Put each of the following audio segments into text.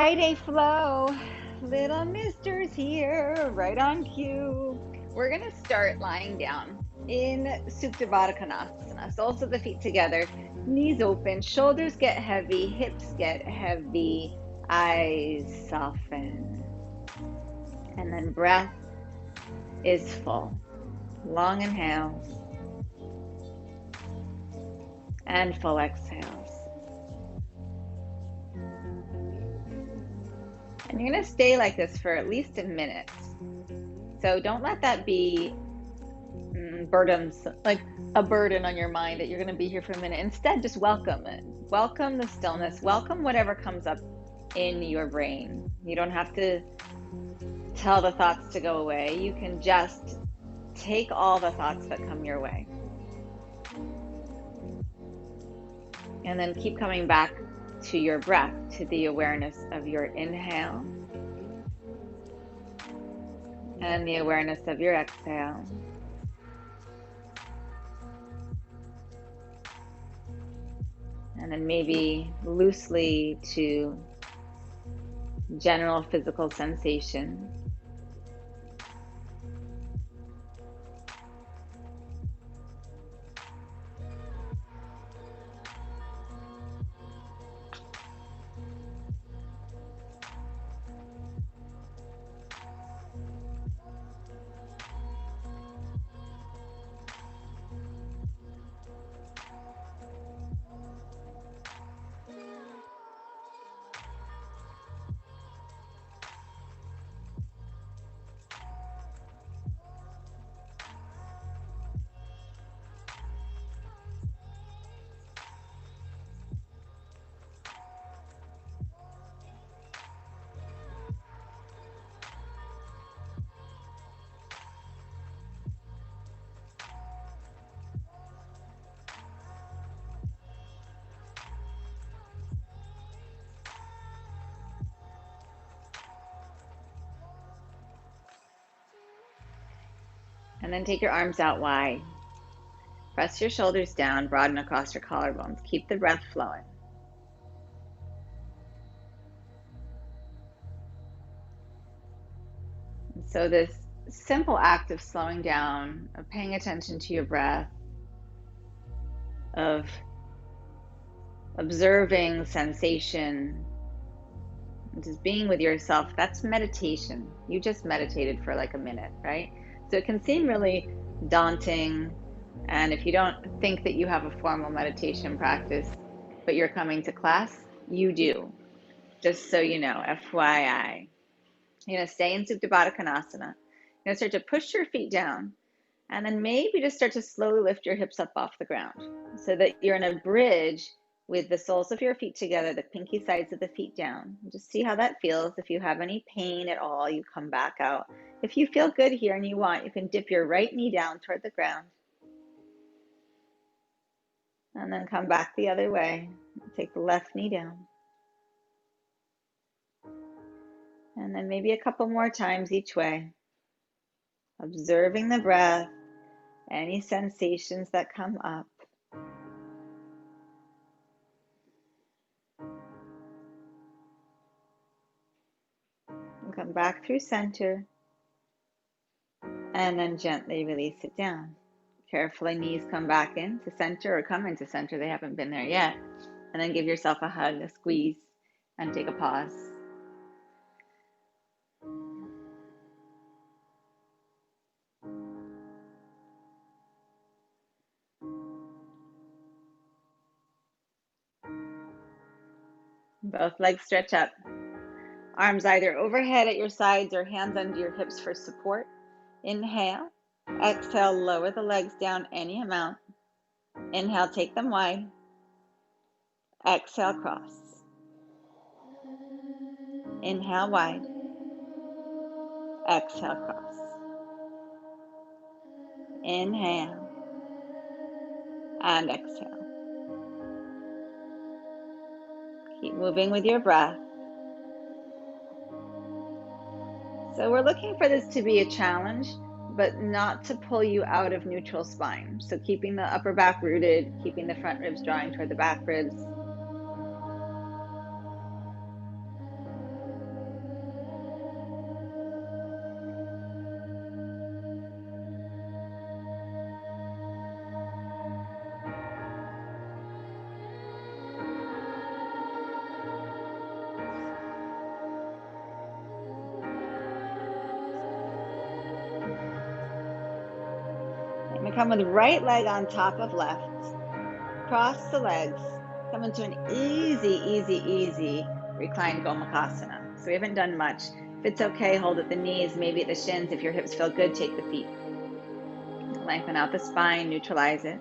Friday flow. Little mister's here, right on cue. We're going to start lying down in Supta Baddha Konasana. Soles of the feet together, knees open, shoulders get heavy, hips get heavy, eyes soften. And then breath is full. Long inhales and full exhales. And you're going to stay like this for at least a minute. So don't let that be burdens, like a burden on your mind that you're going to be here for a minute. Instead, just welcome it. Welcome the stillness. Welcome whatever comes up in your brain. You don't have to tell the thoughts to go away. You can just take all the thoughts that come your way. And then keep coming back to your breath, to the awareness of your inhale and the awareness of your exhale. And then maybe loosely to general physical sensation. And then take your arms out wide. Press your shoulders down, broaden across your collarbones. Keep the breath flowing. And so this simple act of slowing down, of paying attention to your breath, of observing sensation, just being with yourself, that's meditation. You just meditated for like a minute, right? So it can seem really daunting. And if you don't think that you have a formal meditation practice, but you're coming to class, you do. Just so you know, FYI. You're going to stay in Supta Baddha Konasana. You're going to start to push your feet down. And then maybe just start to slowly lift your hips up off the ground so that you're in a bridge with the soles of your feet together, the pinky sides of the feet down. Just see how that feels. If you have any pain at all, you come back out. If you feel good here and you want, you can dip your right knee down toward the ground. And then come back the other way. Take the left knee down. And then maybe a couple more times each way. Observing the breath, any sensations that come up. And come back through center. And then gently release it down. Carefully, knees come back into center or come into center. They haven't been there yet. And then give yourself a hug, a squeeze, and take a pause. Both legs stretch up. Arms either overhead at your sides or hands under your hips for support. Inhale. Exhale, lower the legs down any amount. Inhale, take them wide. Exhale, cross. Inhale, wide. Exhale, cross. Inhale. And exhale. Keep moving with your breath. So we're looking for this to be a challenge, but not to pull you out of neutral spine. So keeping the upper back rooted, keeping the front ribs drawing toward the back ribs. come with right leg on top of left. Cross the legs. Come into an easy reclined Gomukhasana. So we haven't done much. If it's okay, hold at the knees, maybe at the shins. If your hips feel good, take the feet. Lengthen out the spine, neutralize it.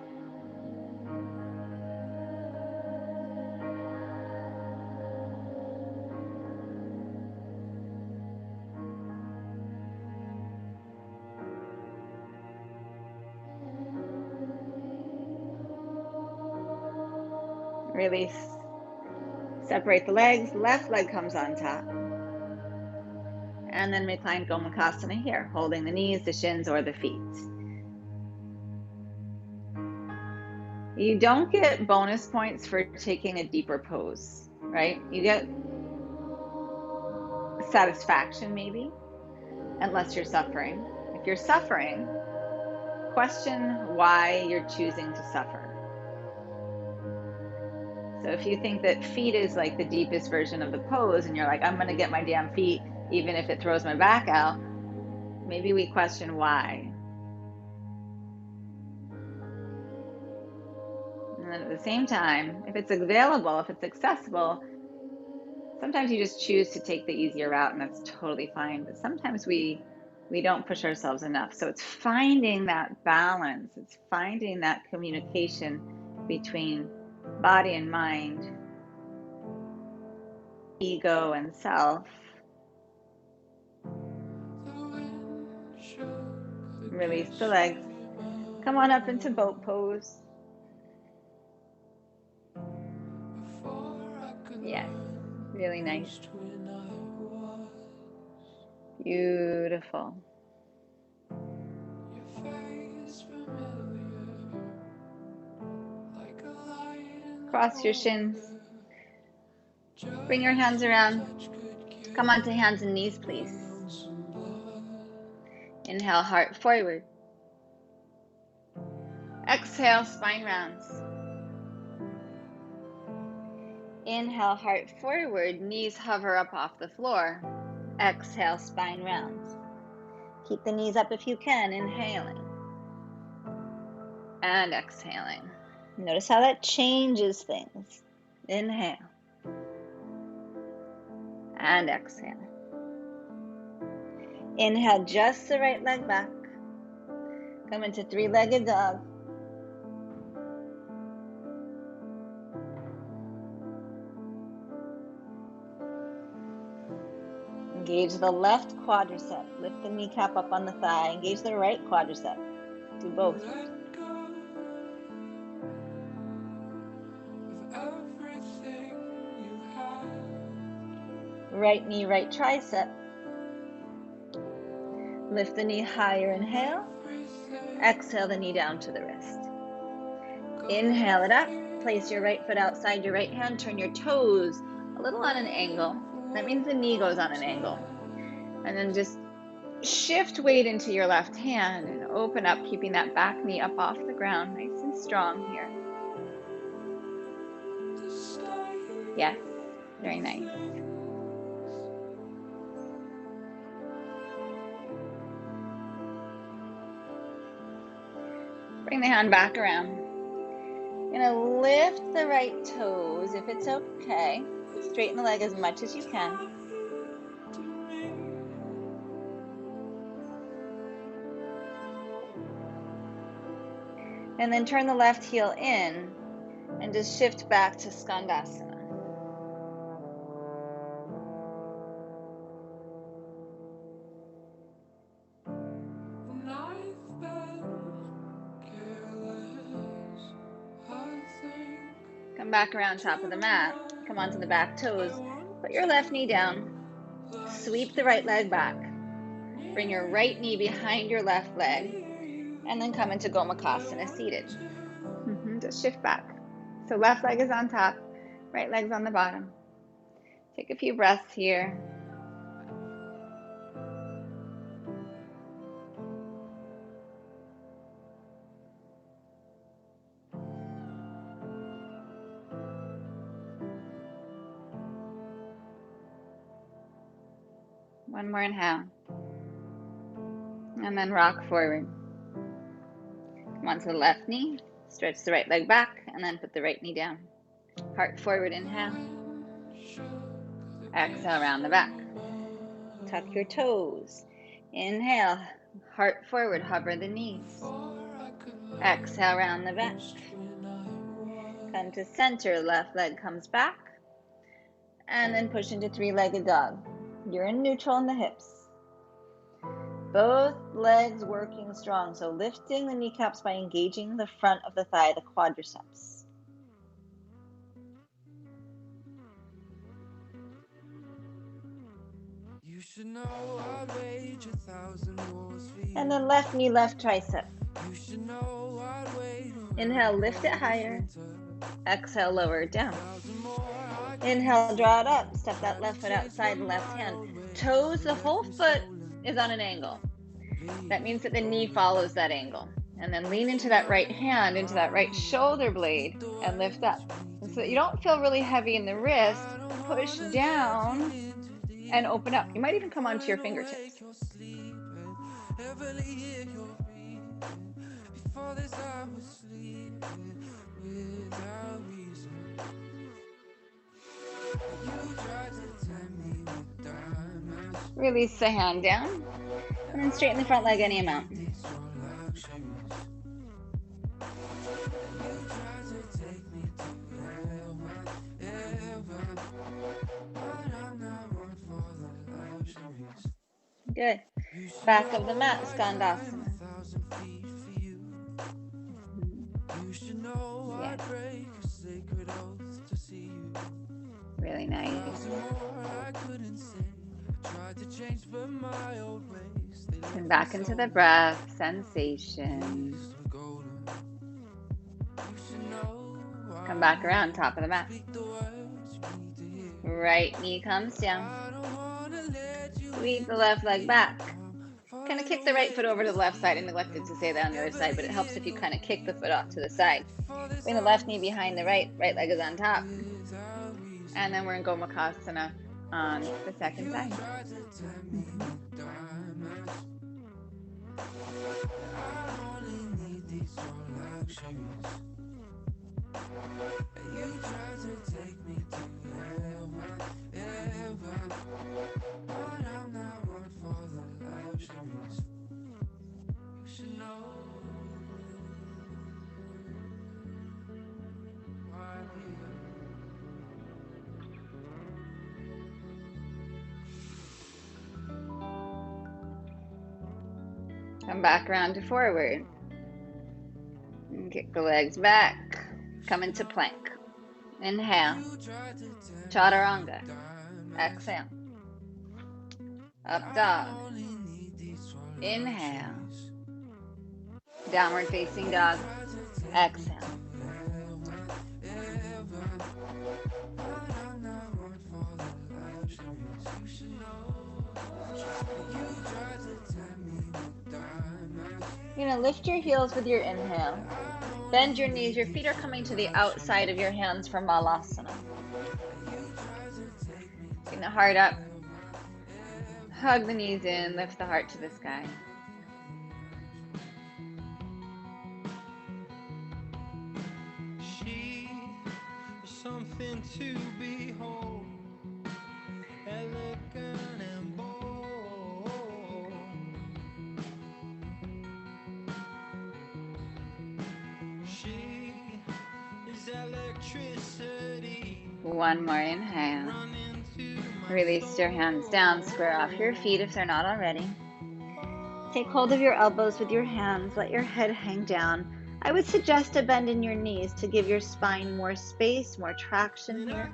Release. Separate the legs. Left leg comes on top. And then reclined Gomukhasana here, holding the knees, the shins, or the feet. You don't get bonus points for taking a deeper pose, right? You get satisfaction maybe, unless you're suffering. If you're suffering, question why you're choosing to suffer. So if you think that feet is like the deepest version of the pose and you're like, I'm going to get my damn feet even if it throws my back out, maybe we question why. And then at the same time, if it's available, if it's accessible, sometimes you just choose to take the easier route, and that's totally fine. But sometimes we don't push ourselves enough. So it's finding that balance. It's finding that communication between body and mind, ego and self. Release the legs. Come on up into boat pose. Yes, really nice. Beautiful. Cross your shins. Bring your hands around. Come onto hands and knees, please. Inhale, heart forward. Exhale, spine rounds. Inhale, heart forward, knees hover up off the floor. Exhale, spine rounds. Keep the knees up if you can, inhaling. And exhaling. Notice how that changes things. Inhale. And exhale. Inhale, just the right leg back. Come into three-legged dog. Engage the left quadricep. Lift the kneecap up on the thigh. Engage the right quadricep. Do both. Right knee, right tricep. Lift the knee higher, inhale. Exhale the knee down to the wrist. Inhale it up. Place your right foot outside your right hand. Turn your toes a little on an angle. That means the knee goes on an angle. And then just shift weight into your left hand and open up, keeping that back knee up off the ground, nice and strong here. Yes, very nice. Bring the hand back around. You're going to lift the right toes if it's okay. Straighten the leg as much as you can. And then turn the left heel in and just shift back to Skandasana. Come back around top of the mat. Come onto the back toes. Put your left knee down. Sweep the right leg back. Bring your right knee behind your left leg. And then come into Gomukhasana seated. Just shift back. So left leg is on top, right leg's on the bottom. Take a few breaths here. One more inhale. And then rock forward. Onto the left knee, stretch the right leg back, and then put the right knee down. Heart forward, inhale. Exhale, round the back. Tuck your toes. Inhale, heart forward, hover the knees. Exhale, round the back. Come to center, left leg comes back. And then push into three-legged dog. You're in neutral in the hips. Both legs working strong, so lifting the kneecaps by engaging the front of the thigh, the quadriceps. You should know I'd wage 1,000 wars for you. And then left knee, left tricep. You should know I'd wait. Inhale, lift it higher. Exhale, lower it down. Inhale, draw it up. Step that left foot outside, left hand. Toes, the whole foot is on an angle. That means that the knee follows that angle. And then lean into that right hand, into that right shoulder blade, and lift up. And so that you don't feel really heavy in the wrist, push down and open up. You might even come onto your fingertips. Release the hand down, and then straighten the front leg any amount. Good. Back of the mat, Skandasana. Yes. Really nice. And back into the breath, sensation. Come back around, top of the mat. Right knee comes down. Sweep the left leg back. Kind of kick the right foot over to the left side. I neglected to say that on the other side, but it helps if you kind of kick the foot off to the side. Bring the left knee behind the right leg is on top. And then we're in Gomukhasana on the second side. Come back around to forward. And kick the legs back. Come into plank. Inhale. Chaturanga. Exhale. Up dog. Inhale. Downward facing dog. Exhale. You're going to lift your heels with your inhale. Bend your knees. Your feet are coming to the outside of your hands for Malasana. Bring the heart up. Hug the knees in. Lift the heart to the sky. She is something to behold. Elegant and bold. She is electricity. One more inhale. Release your hands down. Square off your feet if they're not already. Take hold of your elbows with your hands. Let your head hang down. I would suggest a bend in your knees to give your spine more space, more traction here.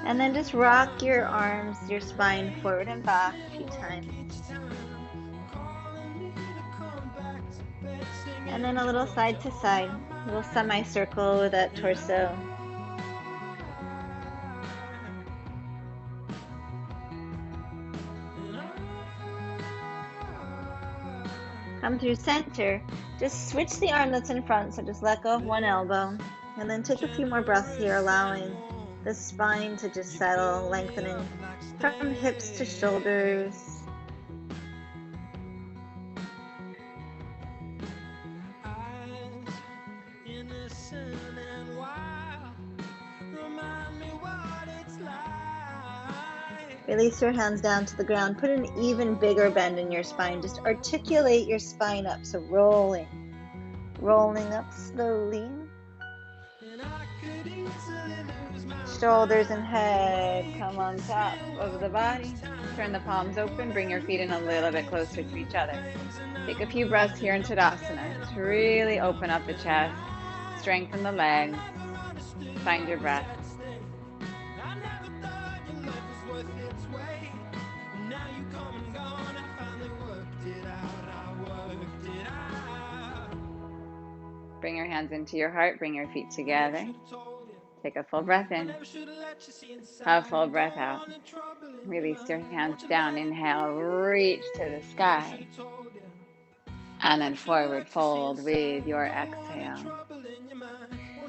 And then just rock your arms, your spine forward and back a few times. And then a little side to side, a little semicircle with that torso. Come through center. Just switch the arm that's in front, so just let go of one elbow. And then take a few more breaths here, allowing the spine to just settle, lengthening from hips to shoulders. Release your hands down to the ground. Put an even bigger bend in your spine. Just articulate your spine up. So rolling up slowly. Shoulders and head come on top of the body. Turn the palms open. Bring your feet in a little bit closer to each other. Take a few breaths here in Tadasana. Just really open up the chest. Strengthen the legs. Find your breath. Bring your hands into your heart. Bring your feet together. Take a full breath in. Have a full breath out. Release your hands down. Inhale, reach to the sky. And then forward fold with your exhale.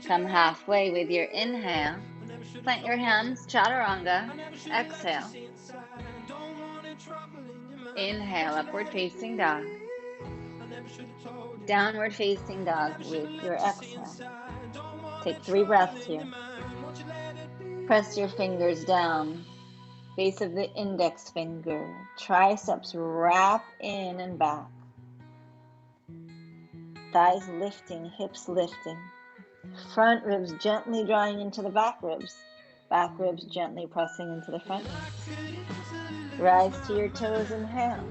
Come halfway with your inhale. Plant your hands, chaturanga. Exhale. Inhale, upward facing dog. Downward facing dog with your exhale. Take 3 breaths here. Press your fingers down. Base of the index finger. Triceps wrap in and back. Thighs lifting, hips lifting. Front ribs gently drawing into the back ribs. Back ribs gently pressing into the front ribs. Rise to your toes, inhale.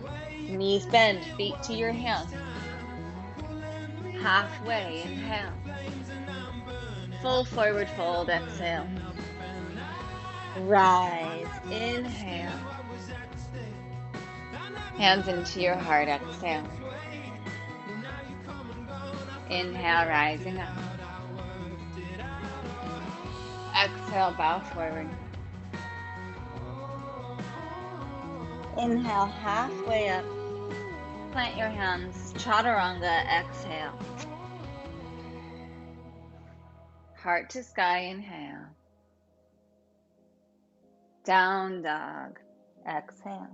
Knees bend, feet to your hands. Halfway, inhale. Full forward fold, exhale. Rise, inhale. Hands into your heart, exhale. Inhale, rising up. Exhale, bow forward. Inhale, halfway up. Plant your hands, chaturanga, exhale. Heart to sky, inhale. Down dog, exhale.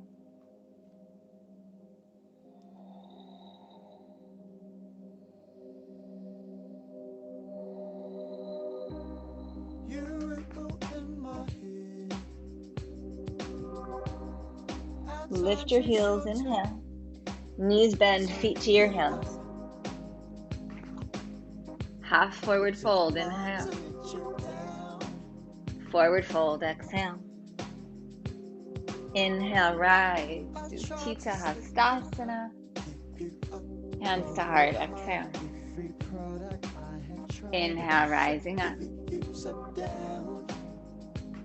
Lift your heels, inhale. Knees bend, feet to your hands. Half forward fold, inhale. Forward fold, exhale. Inhale, rise to Utthita Hastasana. Hands to heart, exhale. Inhale, rising up.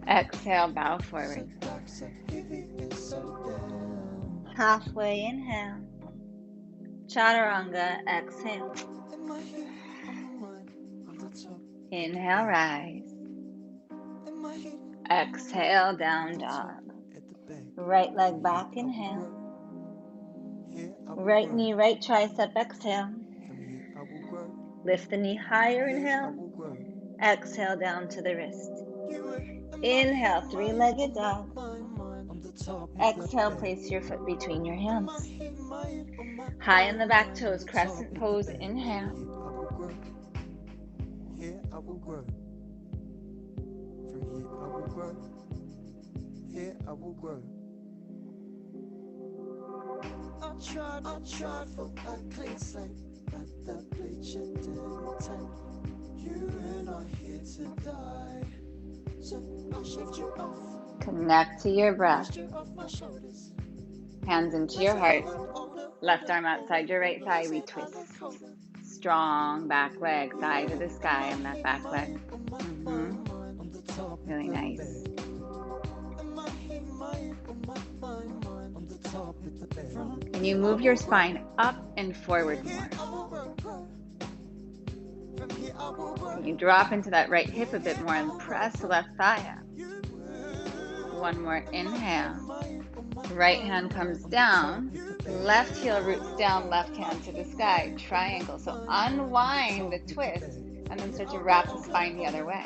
Exhale, bow forward. Halfway, inhale. Chaturanga, exhale. Inhale, rise. Exhale, down dog. Right leg back, inhale. Right knee, right tricep, exhale. Lift the knee higher, inhale. Exhale, down to the wrist. Inhale, 3-legged dog. Exhale, place your foot between your hands. High in the back toes, crescent pose, inhale. I will grow. I tried for a clean slate, but the bleacher didn't take. You and I here to die, so I shaved you off. Connect to your breath. Hands into your heart. Left arm outside your right thigh, we twist. Strong back leg, thigh to the sky on that back leg. Really nice. And you move your spine up and forward more. You drop into that right hip a bit more and press the left thigh up. One more inhale. Right hand comes down. Left heel roots down, left hand to the sky. Triangle. So unwind the twist and then start to wrap the spine the other way.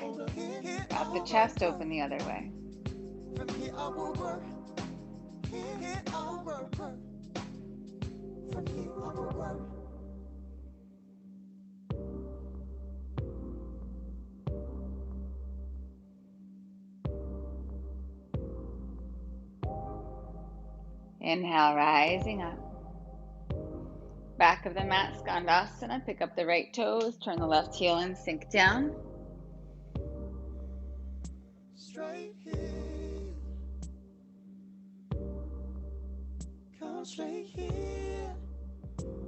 Wrap the chest open the other way. Inhale, rising up. Back of the mat, Skandasana. Pick up the right toes, turn the left heel in, sink down. Straight here. Come straight here.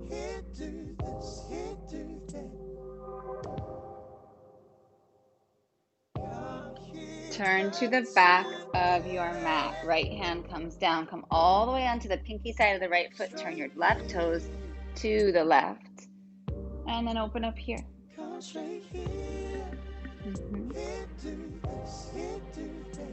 Here, do this. Here, do that. Turn to the back of your mat. Right hand comes down. Come all the way onto the pinky side of the right foot. Turn your left toes to the left. And then open up here. Come straight here. Here, do this. Here, do that.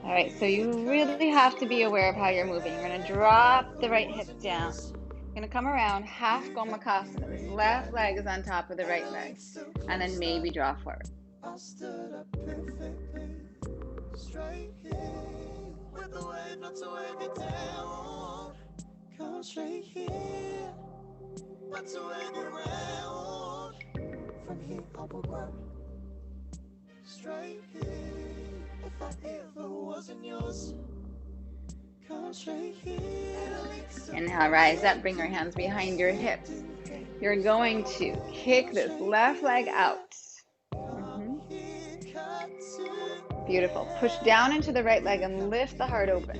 All right, so you really have to be aware of how you're moving. You're going to drop the right hip down. You're going to come around half Gomakasana. This left leg is on top of the right leg. And then maybe draw forward. I stood up perfectly straight here with the wave not to wave it down. Come straight here, not to wave it round. From here I will grow straight here. If I ever wasn't yours, come straight here. Inhale, rise up, bring your hands behind your hips. You're going to kick this left leg out. Beautiful. Push down into the right leg and lift the heart open.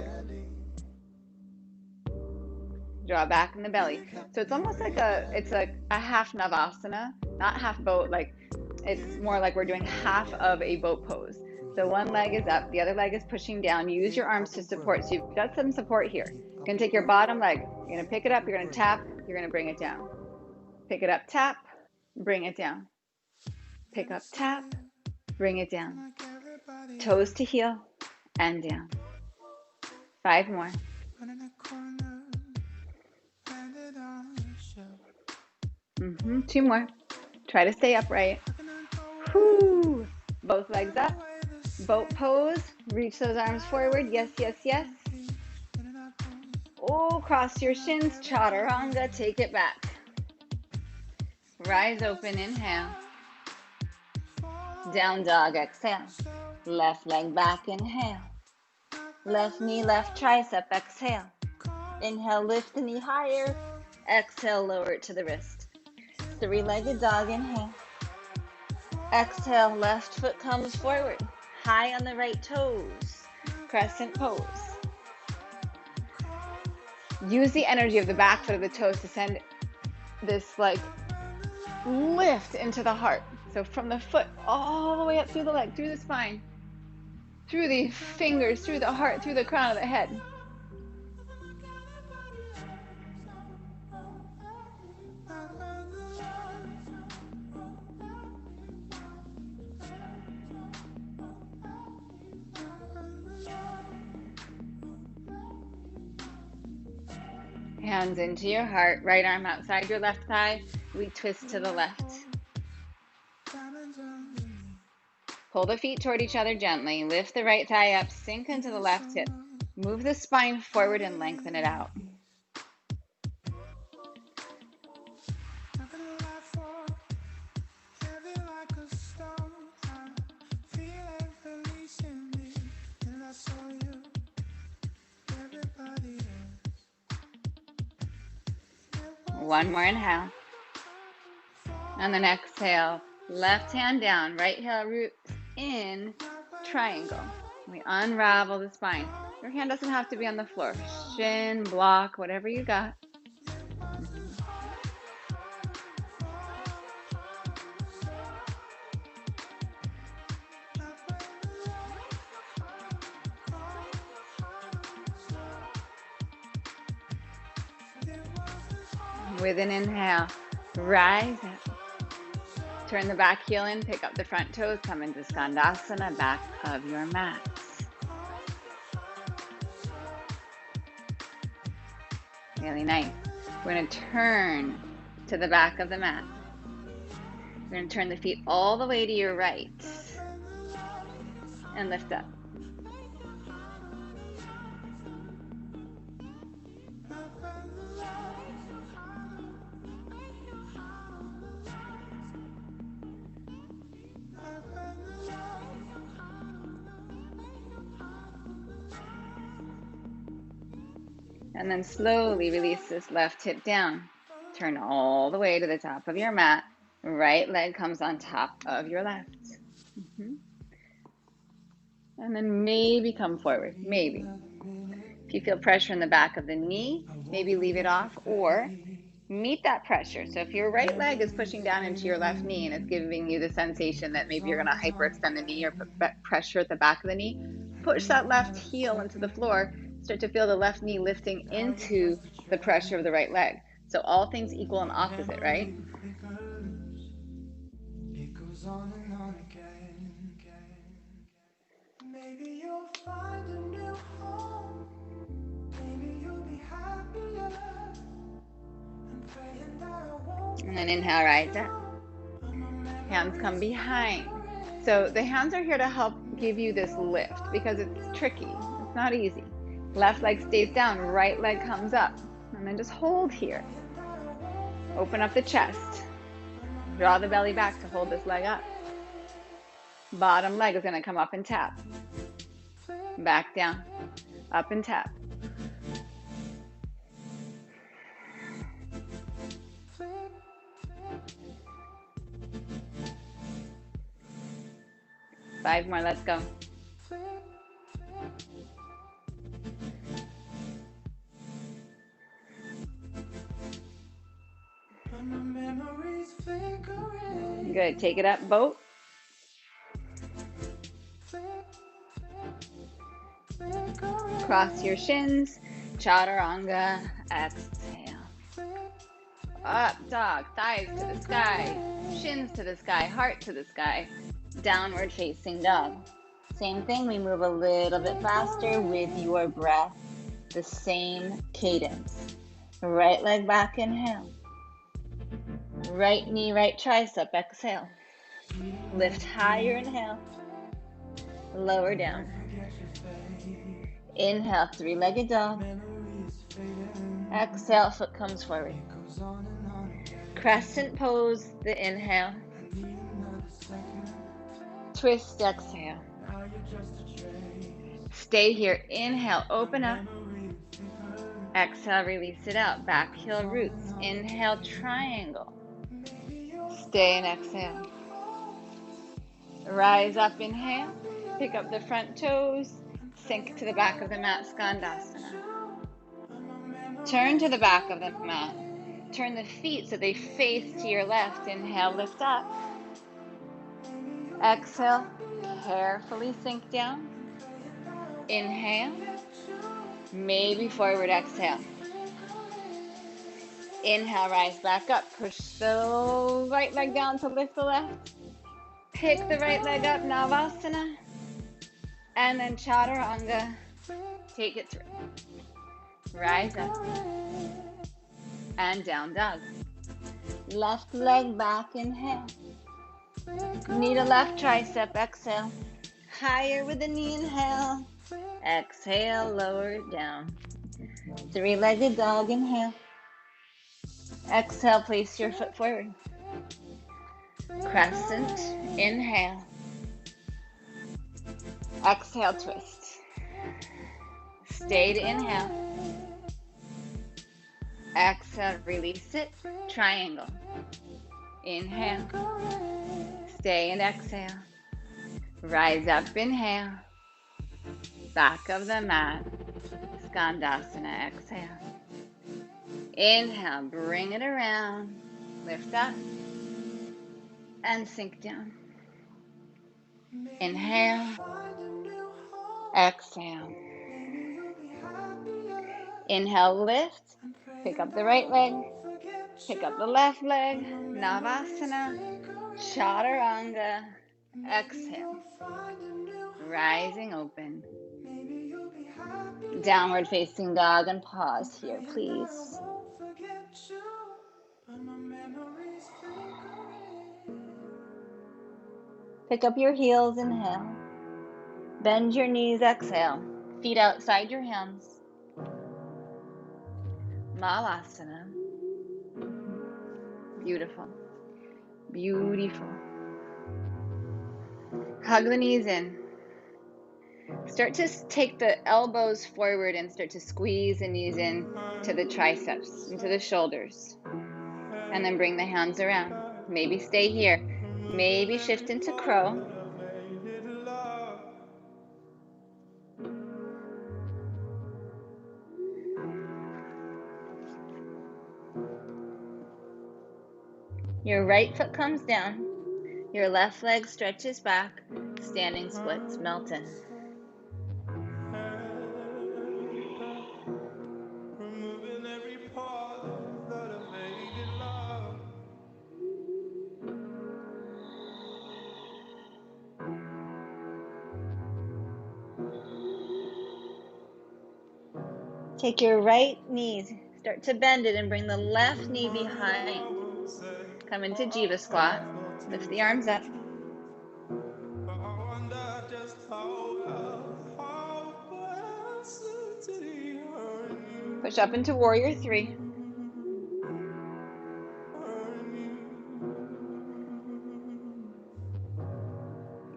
Draw back in the belly. So it's almost like it's a half Navasana, not half boat. Like it's more like we're doing half of a boat pose. So one leg is up, the other leg is pushing down. Use your arms to support. So you've got some support here. You're going to take your bottom leg. You're going to pick it up. You're going to tap. You're going to bring it down. Pick it up, tap, bring it down. Pick up, tap, bring it down. Toes to heel and down. 5 more. 2 more. Try to stay upright. Whoo. Both legs up. Boat pose. Reach those arms forward. Yes, yes, yes. Oh, cross your shins. Chaturanga. Take it back. Rise open. Inhale. Down dog. Exhale. Left leg back. Inhale. Left knee, left tricep. Exhale. Inhale, lift the knee higher. Exhale, lower it to the wrist. 3-legged dog. Inhale. Exhale, left foot comes forward. High on the right toes. Crescent pose. Use the energy of the back foot of the toes to send this like lift into the heart. So from the foot all the way up through the leg, through the spine, through the fingers, through the heart, through the crown of the head. Hands into your heart, right arm outside your left thigh. We twist to the left. Pull the feet toward each other gently. Lift the right thigh up, sink into the left hip. Move the spine forward and lengthen it out. One more inhale. And then exhale. Left hand down, right heel roots in, triangle. We unravel the spine. Your hand doesn't have to be on the floor. Shin, block, whatever you got. With an inhale, rise up. Turn the back heel in, pick up the front toes, come into Skandasana, back of your mat. Really nice. We're going to turn to the back of the mat. We're going to turn the feet all the way to your right and lift up. And then slowly release this left hip down. Turn all the way to the top of your mat. Right leg comes on top of your left. And then maybe come forward, maybe. If you feel pressure in the back of the knee, maybe leave it off or meet that pressure. So if your right leg is pushing down into your left knee and it's giving you the sensation that maybe you're going to hyperextend the knee or put pressure at the back of the knee, push that left heel into the floor. Start to feel the left knee lifting into the pressure of the right leg. So all things equal and opposite, right? It goes on and on again. Maybe you'll find a new home. Maybe you'll be happier. And praying that I won't And then forget inhale, rise up. you. And my Hands come memories behind. So the flickering. hands are here to help give you Maybe this you'll lift because find a it's new tricky. It's home. not easy. Left Maybe leg you'll stays be down, right leg happier. comes up. And then just hold here. Praying that I won't Open up the forget you. chest. And my Draw the belly memories back to hold this leg up. flickering. Bottom leg is going to come up and tap. Back down, up and tap. Five more, let's go. Good, take it up, boat. Cross your shins, chaturanga, exhale. Up dog, thighs to the sky, shins to the sky, heart to the sky, downward facing dog. Same thing, we move a little bit faster with your breath, the same cadence. Right leg back, inhale. Right knee, right tricep, exhale. Lift higher, inhale. Lower down. Inhale, three-legged dog. Exhale, foot comes forward. Crescent pose, the inhale. Twist, exhale. Stay here. Inhale, open up. Exhale, release it out. Back heel roots. Inhale, triangle. Stay and exhale. Rise up, inhale. Pick up the front toes. Sink to the back of the mat, Skandasana. Turn to the back of the mat. Turn the feet so they face to your left. Inhale, lift up. Exhale, carefully sink down. Inhale, maybe forward, exhale. Inhale, rise back up. Push the right leg down to lift the left. Pick the right leg up, Navasana. And then Chaturanga. Take it through. Rise up. And down dog. Left leg back, inhale. Knee to left tricep, exhale. Higher with the knee, inhale. Exhale, lower down. Three-legged dog, inhale. Exhale, place your foot forward. Crescent, inhale. Exhale, twist. Stay to inhale. Exhale, release it. Triangle. Inhale. Stay and exhale. Rise up, inhale. Back of the mat. Skandasana, exhale. Inhale, bring it around. Lift up. And sink down. Inhale. Exhale. Inhale, lift. Pick up the right leg. Pick up the left leg. Navasana. Chaturanga. Exhale. Rising open. Downward facing dog and pause here, please. Pick up your heels, inhale. Bend your knees, exhale. Feet outside your hands. Malasana. Beautiful. Beautiful. Hug the knees in. Start to take the elbows forward and start to squeeze the knees in to the triceps, into the shoulders. And then bring the hands around. Maybe stay here. Maybe shift into crow. Your right foot comes down. Your left leg stretches back. Standing splits, melt in. Take your right knee, start to bend it and bring the left knee behind. Come into Jiva squat. Lift the arms up. Push up into warrior three.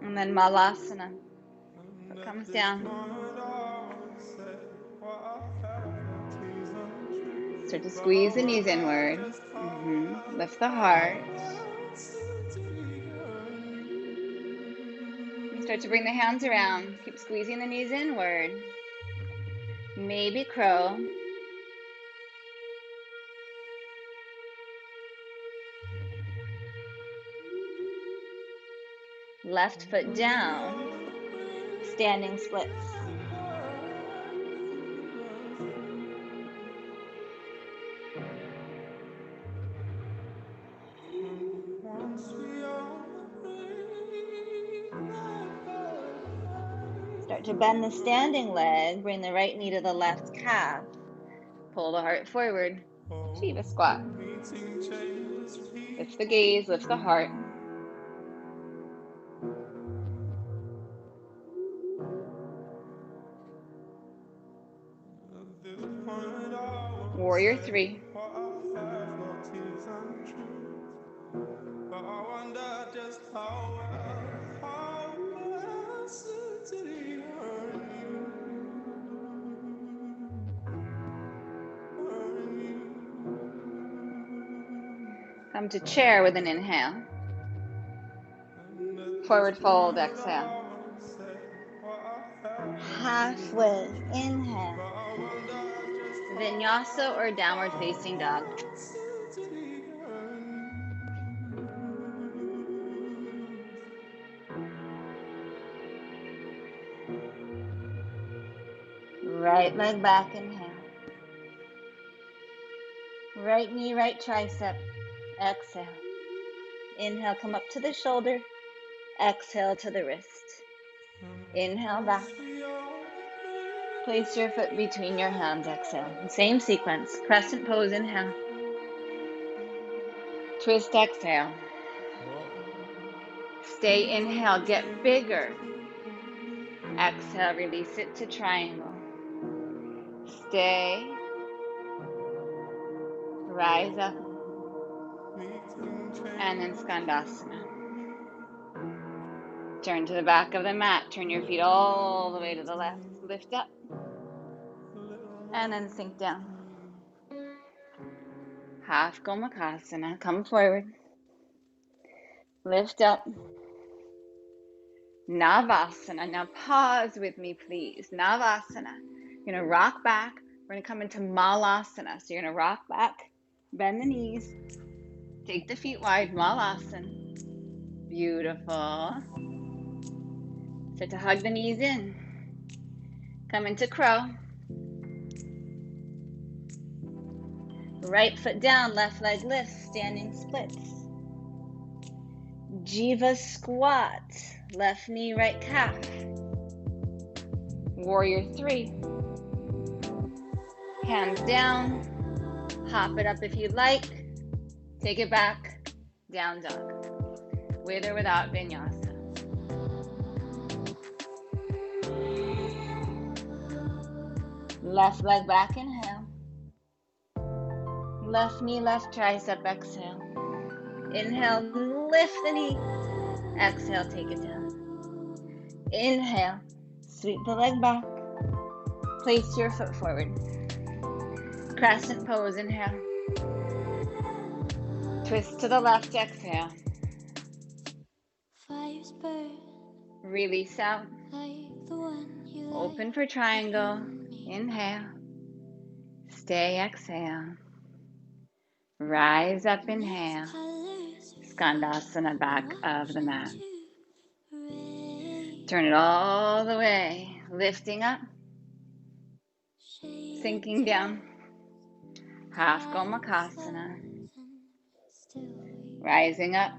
And then malasana. Foot comes down. Start to squeeze the knees inward. Lift the heart. And start to bring the hands around. Keep squeezing the knees inward. Maybe crow. Left foot down. Standing splits. Start to bend the standing leg. Bring the right knee to the left calf. Pull the heart forward. Jiva squat. Lift the gaze, lift the heart. Warrior three. Come to chair with an inhale. Forward fold, exhale. Halfway, inhale. Vinyasa or downward facing dog. Right leg back, inhale. Right knee, right tricep, exhale. Inhale, come up to the shoulder. Exhale to the wrist. Inhale back. Place your foot between your hands, exhale. Same sequence, crescent pose, inhale. Twist, exhale. Stay, inhale, get bigger. Exhale, release it to triangle. Stay. Rise up. And then skandasana. Turn to the back of the mat. Turn your feet all the way to the left. Lift up. And then sink down. Half gomakasana. Come forward. Lift up. Navasana. Now pause with me, please. Navasana. You're going to rock back. We're going to come into malasana. So you're going to rock back. Bend the knees. Take the feet wide. Malasana. Beautiful. Start to hug the knees in. Come into crow. Right foot down, left leg lifts, standing splits. Jiva squat. Left knee, right calf. Warrior three. Hands down. Hop it up if you'd like. Take it back. Down dog. With or without vinyasa. Left leg back, inhale. Left knee, left tricep, exhale. Inhale, lift the knee. Exhale, take it down. Inhale, Sweep the leg back. Place your foot forward. Crescent pose, inhale. Twist to the left, exhale. Release out. Open for triangle. Inhale. Stay, exhale. Rise up, inhale. Skandasana, back of the mat. Turn it all the way. Lifting up. Sinking down. Half Gomakasana. Rising up.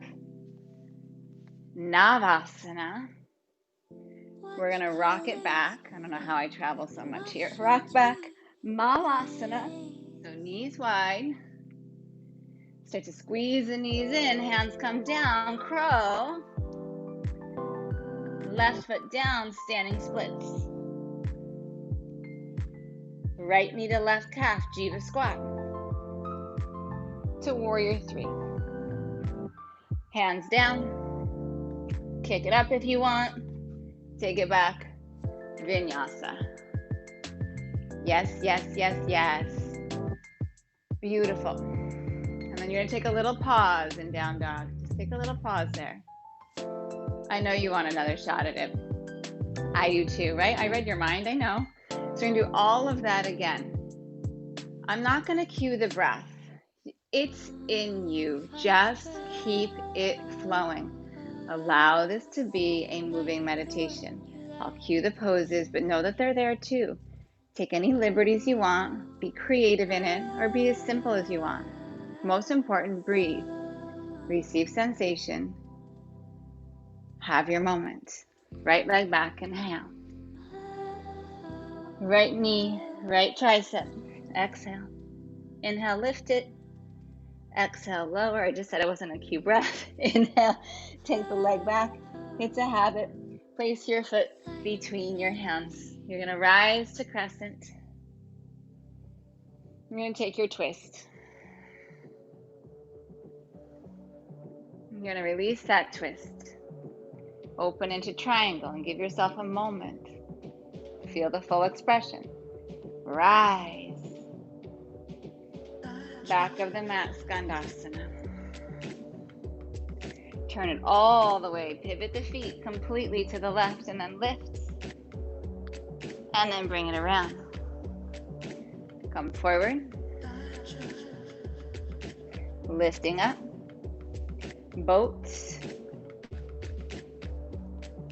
Navasana. We're going to rock it back. I don't know how I travel so much here. Rock back. Malasana. So knees wide. Start to squeeze the knees in. Hands come down. Crow. Left foot down. Standing splits. Right knee to left calf. Jiva squat. To warrior three. Hands down. Kick it up if you want. Take it back. Vinyasa. Yes, yes, yes, yes. Beautiful. And then you're going to take a little pause in down dog. Just take a little pause there. I know you want another shot at it. I do too, right? I read your mind, I know. So we're going to do all of that again. I'm not going to cue the breath. It's in you. Just keep it flowing. Allow this to be a moving meditation. I'll cue the poses, but know that they're there too. Take any liberties you want, be creative in it, or be as simple as you want. Most important, breathe. Receive sensation. Have your moment. Right leg back, inhale. Right knee, right tricep. Exhale. Inhale, lift it. Exhale, lower. I just said I wasn't a cue breath. Inhale, take the leg back. It's a habit. Place your foot between your hands. You're going to rise to crescent. You're going to take your twist. You're going to release that twist. Open into triangle and give yourself a moment. Feel the full expression. Rise. Back of the mat, Skandasana. Turn it all the way. Pivot the feet completely to the left and then lift. And then bring it around. Come forward. Lifting up. Boat.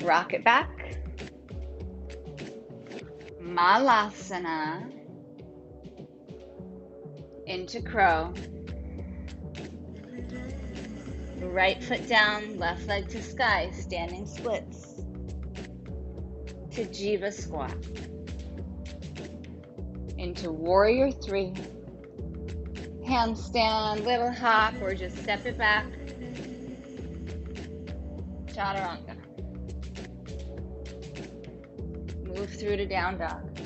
Rock it back. Malasana. Into crow. Right foot down, left leg to sky, standing splits. To Jiva squat. Into warrior three. Handstand, little hop, or just step it back. Chaturanga. Move through to down dog.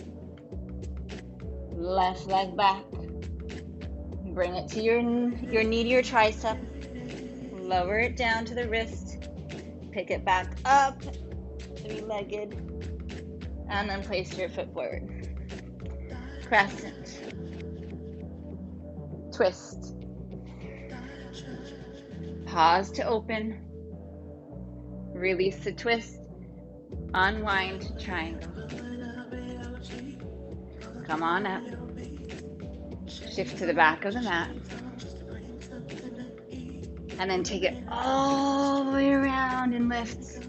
Left leg back. Bring it to your knee to your tricep. Lower it down to the wrist. Pick it back up. Three-legged. And then place your foot forward. Crescent. Twist. Pause to open. Release the twist. Unwind triangle. Come on up. Shift to the back of the mat. And then take it all the way around and lift.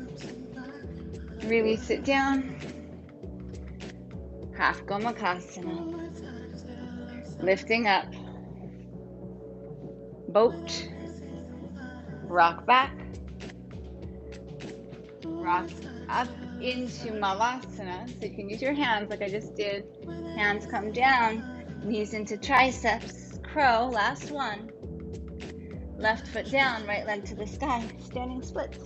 Release it down. Half Gomakasana. Lifting up. Boat. Rock back. Rock up into Malasana. So you can use your hands like I just did. Hands come down. Knees into triceps. Crow. Last one. Left foot down. Right leg to the sky. Standing splits.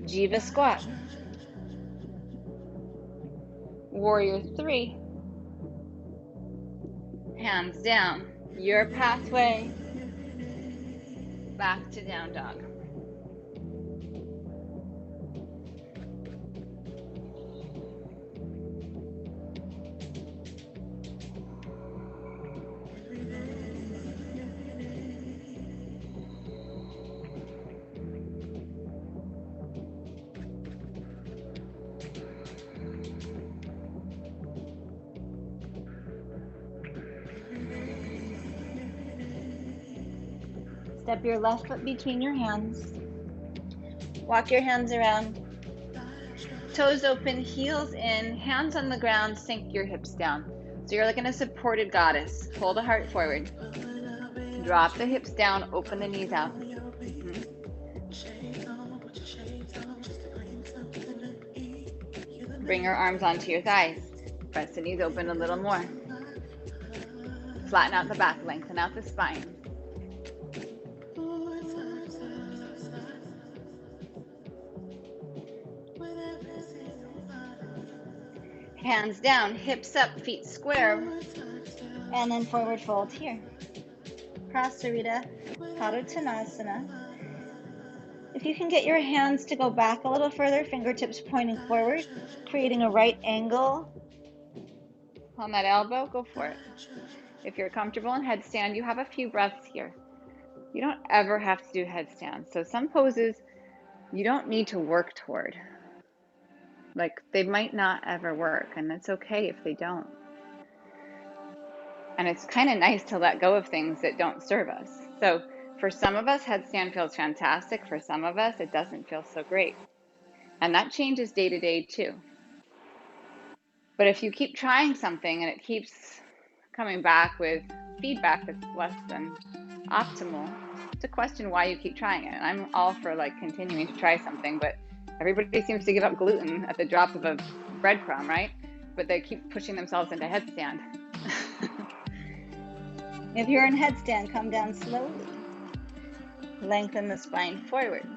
Jiva squat. Warrior three. Hands down. Your pathway. Back to down dog. Step your left foot between your hands. Walk your hands around. Toes open, heels in, hands on the ground, sink your hips down. So you're like in a supported goddess. Pull the heart forward. Drop the hips down, open the knees out. Bring your arms onto your thighs. Press the knees open a little more. Flatten out the back, lengthen out the spine. Hands down, hips up, feet square. And then forward fold here. Prasarita, Padottanasana. If you can get your hands to go back a little further, fingertips pointing forward, creating a right angle on that elbow, go for it. If you're comfortable in headstand, you have a few breaths here. You don't ever have to do headstand. So some poses you don't need to work toward. Like they might not ever work, and it's okay if they don't. And it's kind of nice to let go of things that don't serve us. So for some of us, headstand feels fantastic. For some of us, it doesn't feel so great. And that changes day to day too. But if you keep trying something and it keeps coming back with feedback that's less than optimal, it's a question why you keep trying it. And I'm all for like continuing to try something, but everybody seems to give up gluten at the drop of a breadcrumb, right? But they keep pushing themselves into headstand. If you're in headstand, come down slowly. Lengthen the spine forward.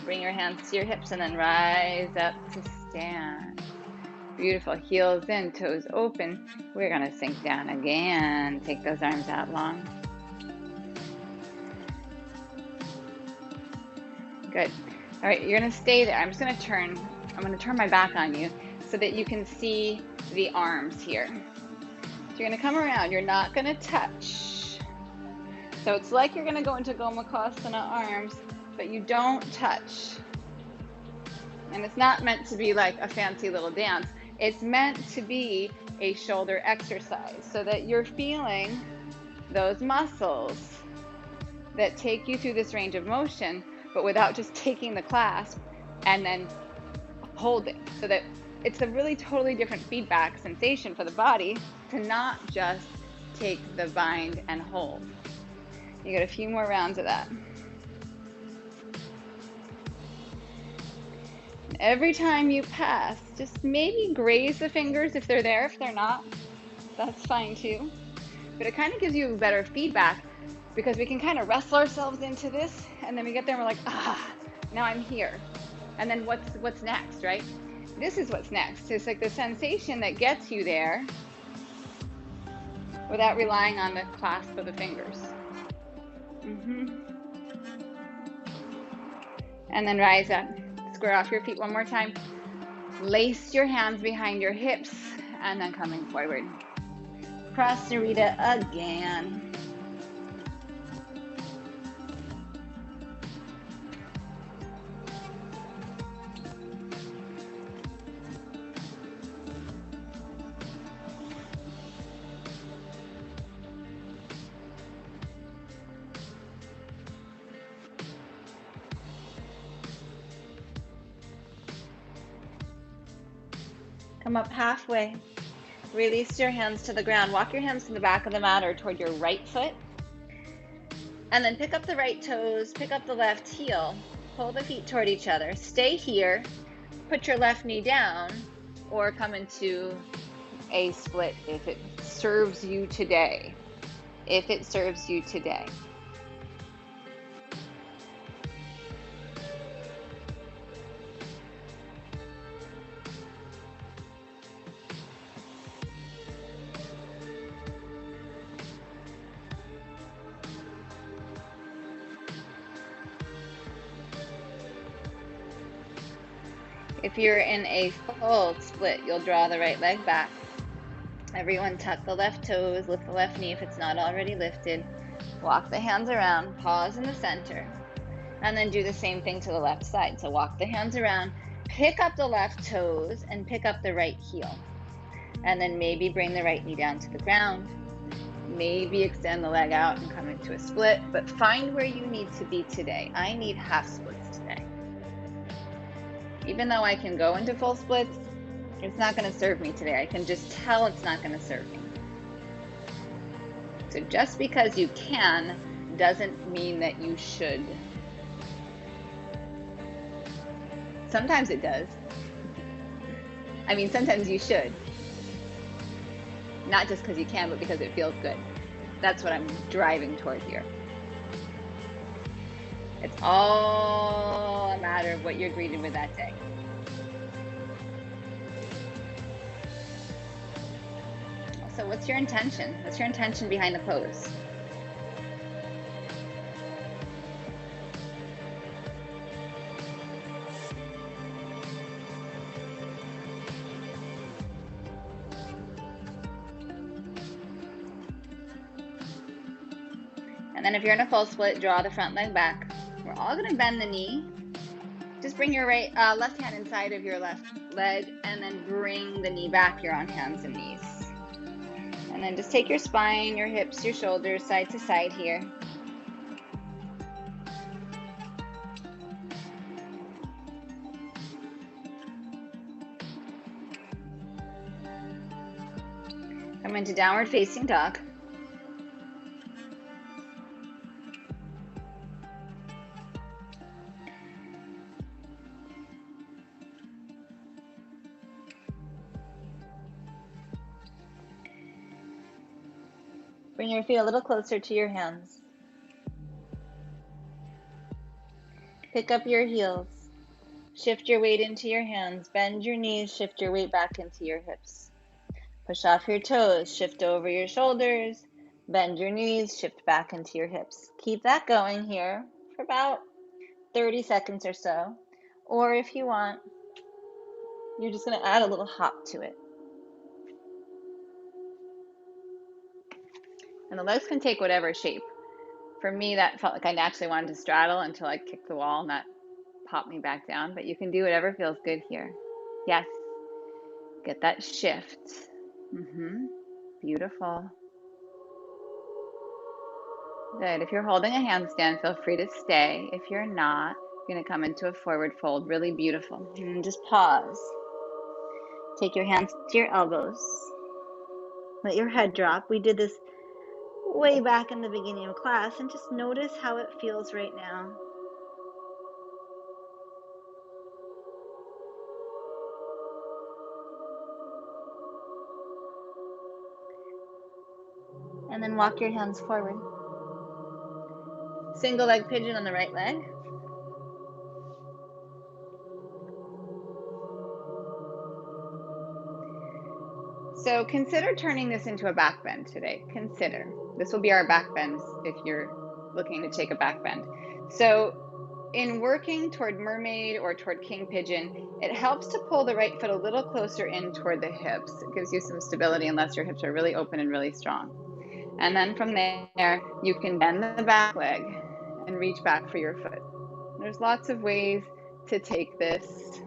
Bring your hands to your hips and then rise up to stand. Beautiful. Heels in, toes open. We're going to sink down again. Take those arms out long. Good. All right, you're going to stay there. I'm going to turn my back on you so that you can see the arms here. So you're going to come around. You're not going to touch. So it's like you're going to go into Gomukhasana arms, but you don't touch. And it's not meant to be like a fancy little dance. It's meant to be a shoulder exercise so that you're feeling those muscles that take you through this range of motion, but without just taking the clasp and then holding. So that it's a really totally different feedback sensation for the body to not just take the bind and hold. You got a few more rounds of that. Every time you pass, just maybe graze the fingers if they're there. If they're not, that's fine too. But it kind of gives you better feedback because we can kind of wrestle ourselves into this and then we get there and we're like, now I'm here. And then what's next, right? This is what's next. It's like the sensation that gets you there without relying on the clasp of the fingers. And then rise up. Square off your feet one more time. Lace your hands behind your hips and then coming forward. Prasarita again. Come up halfway. Release your hands to the ground. Walk your hands to the back of the mat or toward your right foot. And then pick up the right toes, pick up the left heel. Pull the feet toward each other. Stay here. Put your left knee down or come into a split if it serves you today. If it serves you today. If you're in a full split, you'll draw the right leg back. Everyone tuck the left toes, lift the left knee if it's not already lifted. Walk the hands around, pause in the center, and then do the same thing to the left side. So walk the hands around, pick up the left toes, and pick up the right heel. And then maybe bring the right knee down to the ground. Maybe extend the leg out and come into a split, but find where you need to be today. I need half splits today. Even though I can go into full splits, it's not going to serve me today. I can just tell it's not going to serve me. So just because you can doesn't mean that you should. Sometimes it does. I mean, sometimes you should. Not just because you can, but because it feels good. That's what I'm driving toward here. It's all a matter of what you're greeted with that day. So what's your intention? What's your intention behind the pose? And then if you're in a full split, draw the front leg back. We're all going to bend the knee. Just bring your left hand inside of your left leg and then bring the knee back. You're on hands and knees. And then just take your spine, your hips, your shoulders side to side here. Come into downward facing dog. Bring your feet a little closer to your hands. Pick up your heels. Shift your weight into your hands. Bend your knees. Shift your weight back into your hips. Push off your toes. Shift over your shoulders. Bend your knees. Shift back into your hips. Keep that going here for about 30 seconds or so. Or if you want, you're just going to add a little hop to it. And the legs can take whatever shape. For me, that felt like I naturally wanted to straddle until I kicked the wall and that popped me back down. But you can do whatever feels good here. Yes. Get that shift. Beautiful. Good. If you're holding a handstand, feel free to stay. If you're not, you're going to come into a forward fold. Really beautiful. And just pause. Take your hands to your elbows. Let your head drop. We did this way back in the beginning of class, and just notice how it feels right now. And then walk your hands forward. Single leg pigeon on the right leg. So consider turning this into a back bend today. Consider. This will be our back bends if you're looking to take a back bend. So in working toward mermaid or toward king pigeon, it helps to pull the right foot a little closer in toward the hips. It gives you some stability unless your hips are really open and really strong. And then from there, you can bend the back leg and reach back for your foot. There's lots of ways to take this.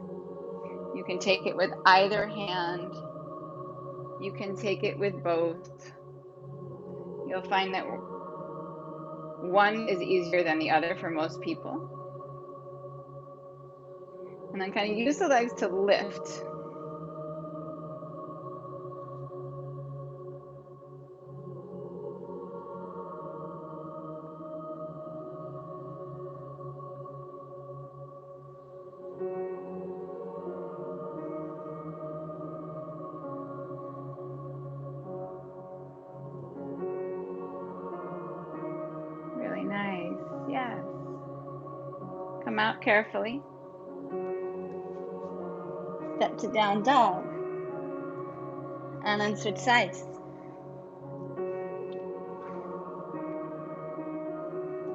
You can take it with either hand. You can take it with both. You'll find that one is easier than the other for most people. And then kind of use the legs to lift. Really nice. Yes. Come out carefully. Step to down dog. And then switch sides.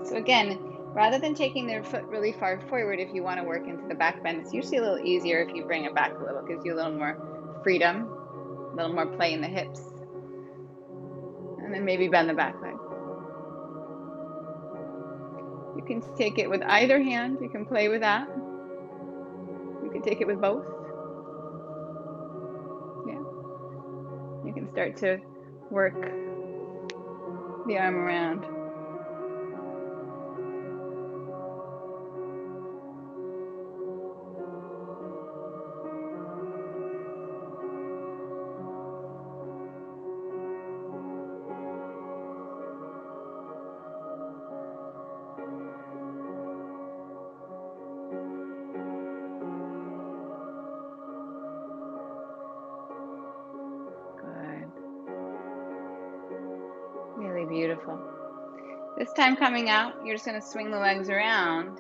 So again, rather than taking their foot really far forward, if you want to work into the back bend, it's usually a little easier if you bring it back a little. It gives you a little more freedom, a little more play in the hips. And then maybe bend the back leg. You can take it with either hand. You can play with that. You can take it with both. Yeah. You can start to work the arm around. Good. Really beautiful. This time coming out, you're just going to swing the legs around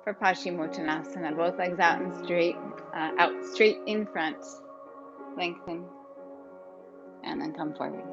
for Paschimottanasana. Both legs out and out straight in front. Lengthen, and then come forward.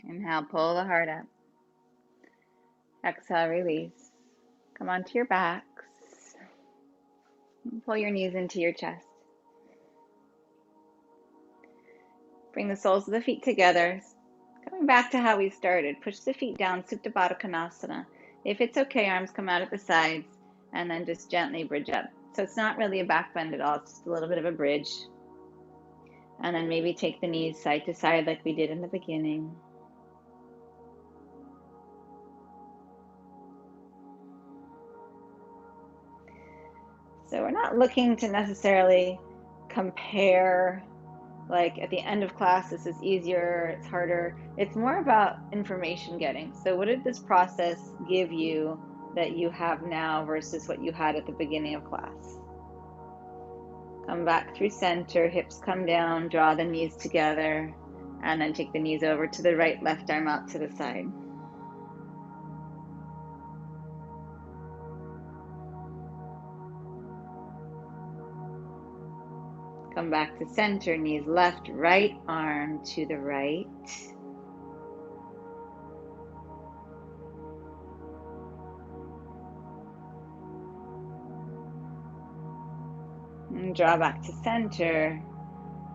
Inhale, pull the heart up. Exhale, release. Come onto your backs. Pull your knees into your chest. Bring the soles of the feet together. Coming back to how we started, push the feet down, Supta Baddha Konasana. If it's okay, arms come out at the sides, and then just gently bridge up. So it's not really a back bend at all, it's just a little bit of a bridge. And then maybe take the knees side to side like we did in the beginning. So we're not looking to necessarily compare, like at the end of class, this is easier, it's harder. It's more about information getting. So what did this process give you that you have now versus what you had at the beginning of class? Come back through center, hips come down, draw the knees together, and then take the knees over to the right, left arm out to the side. Come back to center, knees left, right arm to the right. And draw back to center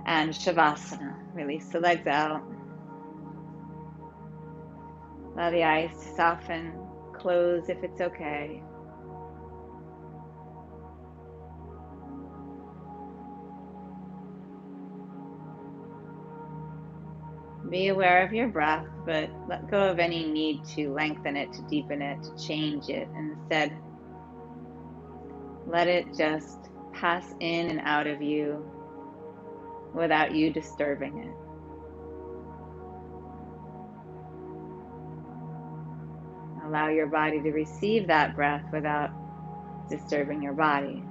and Shavasana. Release the legs out. Allow the eyes to soften, close if it's okay. Be aware of your breath, but let go of any need to lengthen it, to deepen it, to change it. Instead, let it just pass in and out of you without you disturbing it. Allow your body to receive that breath without disturbing your body.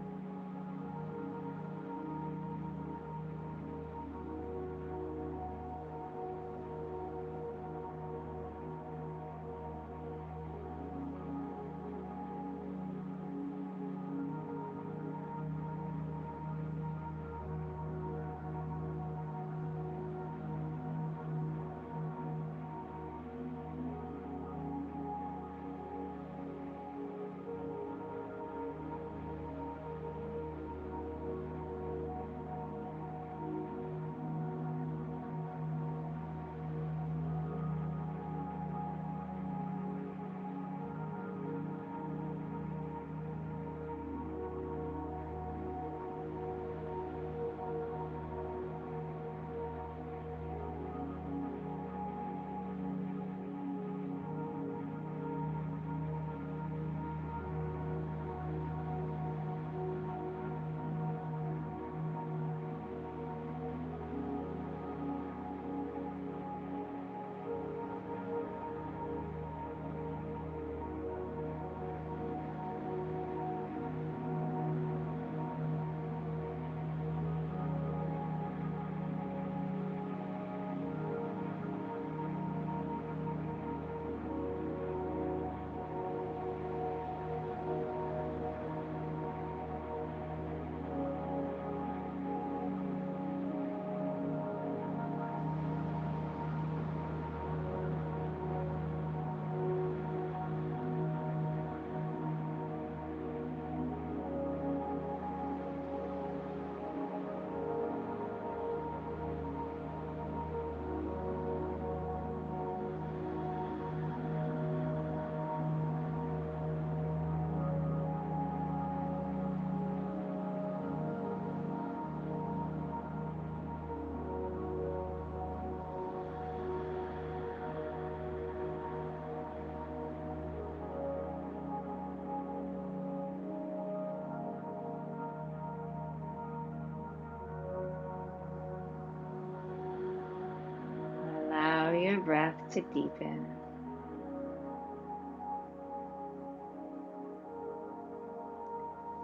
breath to deepen.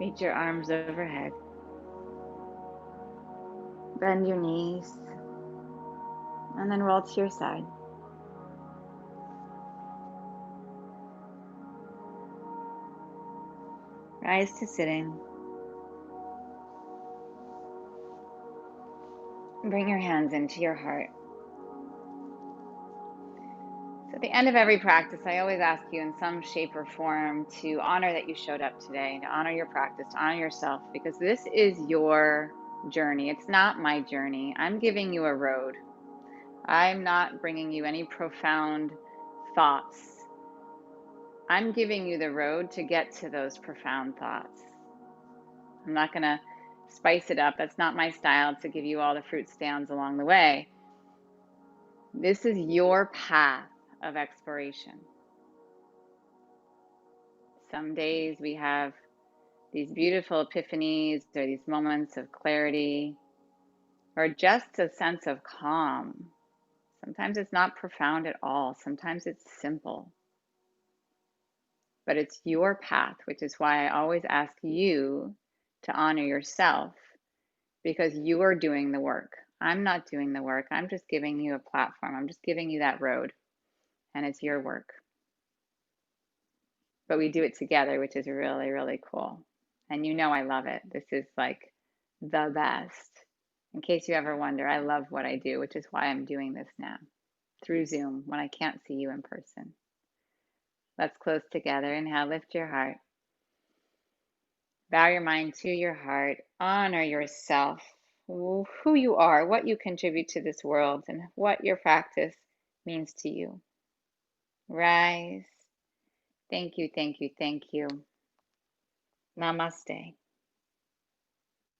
Reach your arms overhead. Bend your knees and then roll to your side. Rise to sitting. Bring your hands into your heart. So at the end of every practice, I always ask you in some shape or form to honor that you showed up today, to honor your practice, to honor yourself, because this is your journey. It's not my journey. I'm giving you a road. I'm not bringing you any profound thoughts. I'm giving you the road to get to those profound thoughts. I'm not going to spice it up. That's not my style, to give you all the fruit stands along the way. This is your path of exploration. Some days we have these beautiful epiphanies or these moments of clarity or just a sense of calm. Sometimes it's not profound at all. Sometimes it's simple. But it's your path, which is why I always ask you to honor yourself, because you are doing the work. I'm not doing the work. I'm just giving you a platform. I'm just giving you that road, and it's your work. But we do it together, which is really, really cool. And you know I love it. This is like the best. In case you ever wonder, I love what I do, which is why I'm doing this now through Zoom when I can't see you in person. Let's close together. Inhale, lift your heart. Bow your mind to your heart. Honor yourself, who you are, what you contribute to this world, and what your practice means to you. Rise. Thank you, thank you, thank you. Namaste.